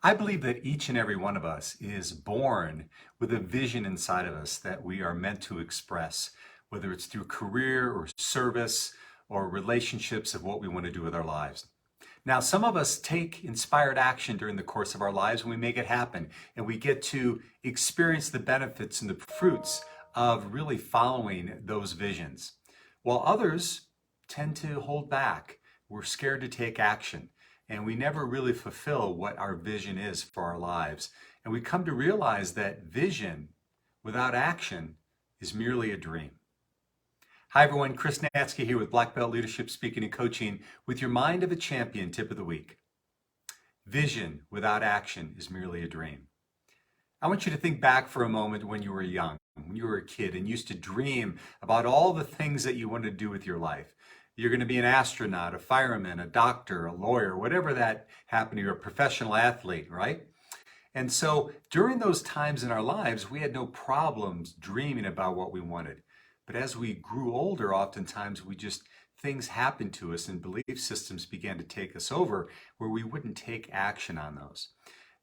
I believe that each and every one of us is born with a vision inside of us that we are meant to express, whether it's through career or service or relationships of what we want to do with our lives. Now, some of us take inspired action during the course of our lives and we make it happen, and we get to experience the benefits and the fruits of really following those visions. While others tend to hold back, we're scared to take action, and we never really fulfill what our vision is for our lives. And we come to realize that vision without action is merely a dream. Hi everyone, Chris Natzke here with Black Belt Leadership Speaking and Coaching with your Mind of a Champion tip of the week. Vision without action is merely a dream. I want you to think back for a moment when you were young, when you were a kid and used to dream about all the things that you wanted to do with your life. You're going to be an astronaut, a fireman, a doctor, a lawyer, whatever that happened to you, a professional athlete, right? And so during those times in our lives, we had no problems dreaming about what we wanted. But as we grew older, oftentimes things happened to us and belief systems began to take us over where we wouldn't take action on those.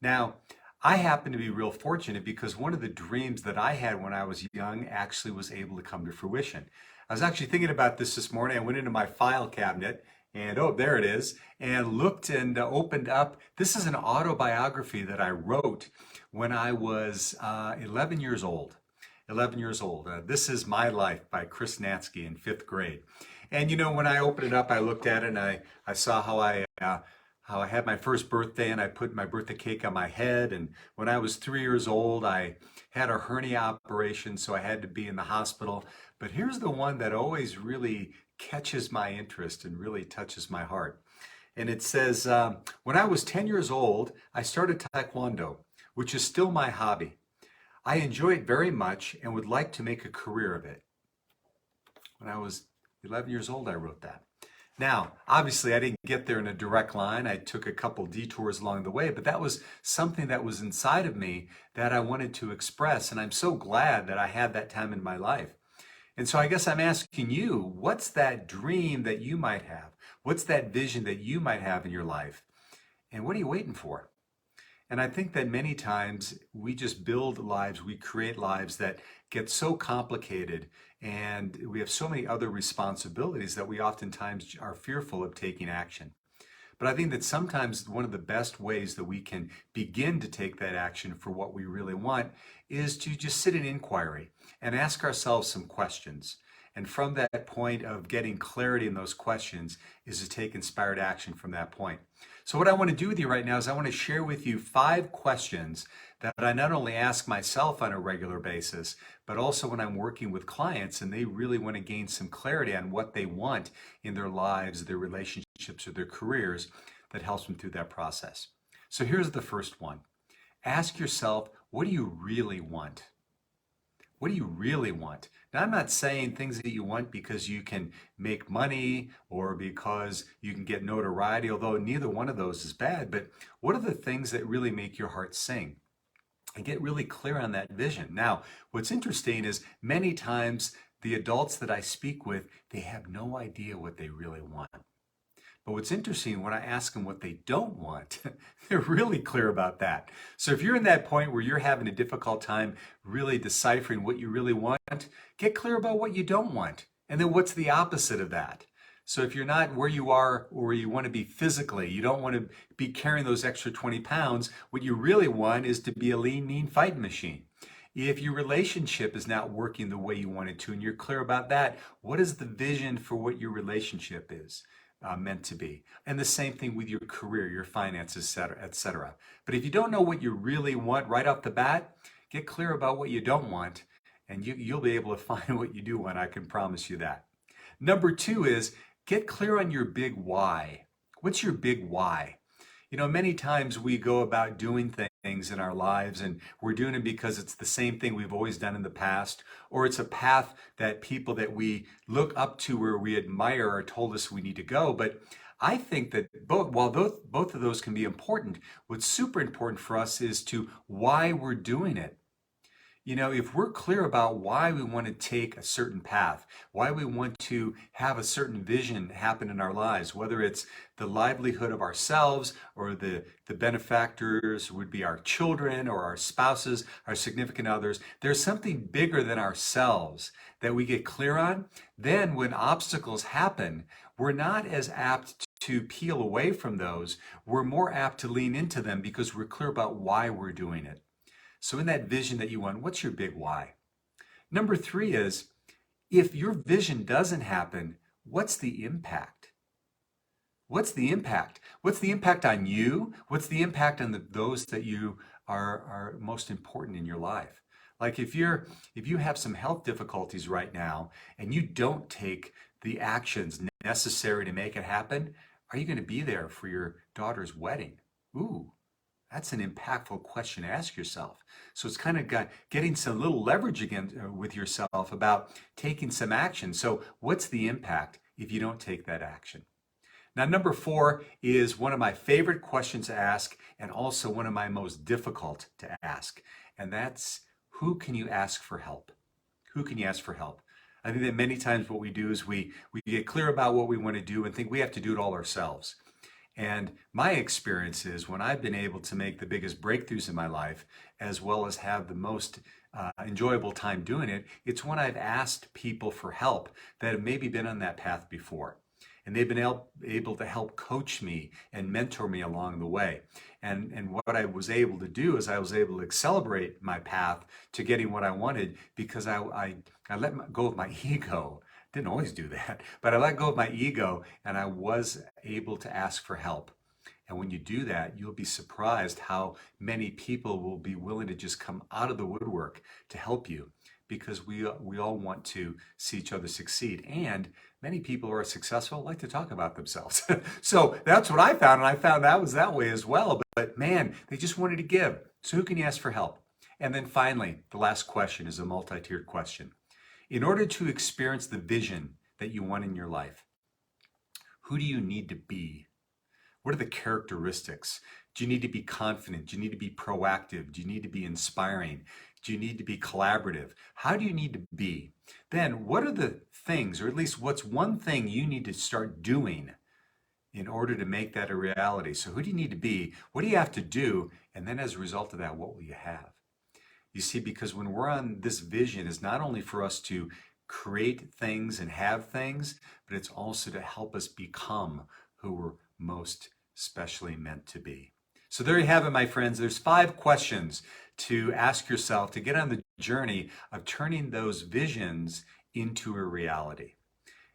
Now, I happen to be real fortunate because one of the dreams that I had when I was young actually was able to come to fruition. I was actually thinking about this morning. I went into my file cabinet and oh, there it is, and looked and opened up. This is an autobiography that I wrote when I was 11 years old. 11 years old. This is My Life by Chris Natzke in 5th grade. And you know, when I opened it up, I looked at it and I saw how I had my first birthday and I put my birthday cake on my head. And when I was 3 years old, I had a hernia operation, so I had to be in the hospital. But here's the one that always really catches my interest and really touches my heart. And it says, when I was 10 years old, I started Taekwondo, which is still my hobby. I enjoy it very much and would like to make a career of it. When I was 11 years old, I wrote that. Now, obviously, I didn't get there in a direct line. I took a couple detours along the way, but that was something that was inside of me that I wanted to express, and I'm so glad that I had that time in my life. And so I guess I'm asking you, what's that dream that you might have? What's that vision that you might have in your life? And what are you waiting for? And I think that many times we just build lives, we create lives that get so complicated and we have so many other responsibilities that we oftentimes are fearful of taking action. But I think that sometimes one of the best ways that we can begin to take that action for what we really want is to just sit in inquiry and ask ourselves some questions. And from that point of getting clarity in those questions is to take inspired action from that point. So what I want to do with you right now is I want to share with you 5 questions that I not only ask myself on a regular basis, but also when I'm working with clients and they really want to gain some clarity on what they want in their lives, their relationships, or their careers that helps them through that process. So here's the first one. Ask yourself, what do you really want? What do you really want? Now, I'm not saying things that you want because you can make money or because you can get notoriety, although neither one of those is bad, but what are the things that really make your heart sing? And get really clear on that vision. Now, what's interesting is many times the adults that I speak with, they have no idea what they really want. But what's interesting, when I ask them what they don't want, they're really clear about that. So if you're in that point where you're having a difficult time really deciphering what you really want, get clear about what you don't want. And then what's the opposite of that? So if you're not where you are or where you want to be physically, you don't want to be carrying those extra 20 pounds, what you really want is to be a lean, mean fighting machine. If your relationship is not working the way you want it to and you're clear about that, what is the vision for what your relationship is? Meant to be. And the same thing with your career, your finances, et cetera. But if you don't know what you really want right off the bat, get clear about what you don't want, and you'll be able to find what you do want. I can promise you that. Number 2 is get clear on your big why. What's your big why? You know, many times we go about doing things in our lives and we're doing it because it's the same thing we've always done in the past, or it's a path that people that we look up to or we admire are told us we need to go. But I think that while both of those can be important, what's super important for us is to why we're doing it. If we're clear about why we want to take a certain path, why we want to have a certain vision happen in our lives, whether it's the livelihood of ourselves or the benefactors would be our children or our spouses, our significant others, there's something bigger than ourselves that we get clear on. Then when obstacles happen, we're not as apt to peel away from those. We're more apt to lean into them because we're clear about why we're doing it. So in that vision that you want, what's your big why? Number three is, if your vision doesn't happen, what's the impact? What's the impact? What's the impact on you? What's the impact on those that you are most important in your life? Like if you have some health difficulties right now and you don't take the actions necessary to make it happen, are you going to be there for your daughter's wedding? Ooh, that's an impactful question to ask yourself. So it's kind of getting some little leverage again with yourself about taking some action. So what's the impact if you don't take that action? Now, number four is one of my favorite questions to ask and also one of my most difficult to ask. And that's, who can you ask for help? Who can you ask for help? I think that many times what we do is we get clear about what we want to do and think we have to do it all ourselves. And my experience is when I've been able to make the biggest breakthroughs in my life, as well as have the most enjoyable time doing it, it's when I've asked people for help that have maybe been on that path before. And they've been able to help coach me and mentor me along the way. And what I was able to do is I was able to accelerate my path to getting what I wanted because I let go of my ego. Didn't always do that, but I let go of my ego and I was able to ask for help. And when you do that, you'll be surprised how many people will be willing to just come out of the woodwork to help you because we all want to see each other succeed. And many people who are successful like to talk about themselves. So that's what I found. And I found that was that way as well. But man, they just wanted to give. So who can you ask for help? And then finally, the last question is a multi-tiered question. In order to experience the vision that you want in your life, who do you need to be? What are the characteristics? Do you need to be confident? Do you need to be proactive? Do you need to be inspiring? Do you need to be collaborative? How do you need to be? Then what are the things, or at least what's one thing you need to start doing in order to make that a reality? So who do you need to be? What do you have to do? And then as a result of that, what will you have? You see, because when we're on this vision, is not only for us to create things and have things, but it's also to help us become who we're most specially meant to be. So there you have it, my friends. There's 5 questions to ask yourself to get on the journey of turning those visions into a reality.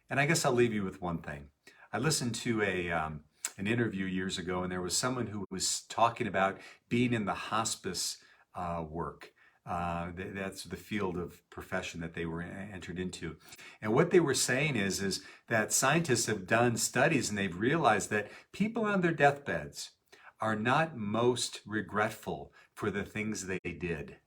And I guess I'll leave you with one thing. I listened to an interview years ago, and there was someone who was talking about being in the hospice work. That's the field of profession that they were entered into. And what they were saying is that scientists have done studies and they've realized that people on their deathbeds are not most regretful for the things they did.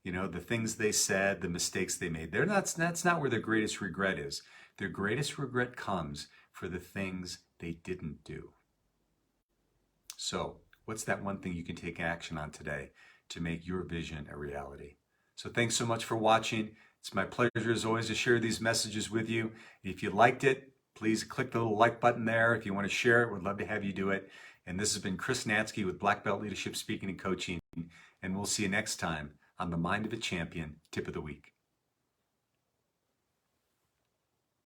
The things they said, the mistakes they made. That's not where their greatest regret is. Their greatest regret comes for the things they didn't do. So, what's that one thing you can take action on today to make your vision a reality? So thanks so much for watching. It's my pleasure as always to share these messages with you. If you liked it, please click the little like button there. If you want to share it, we'd love to have you do it. And this has been Chris Natzke with Black Belt Leadership Speaking and Coaching. And we'll see you next time on the Mind of a Champion Tip of the Week.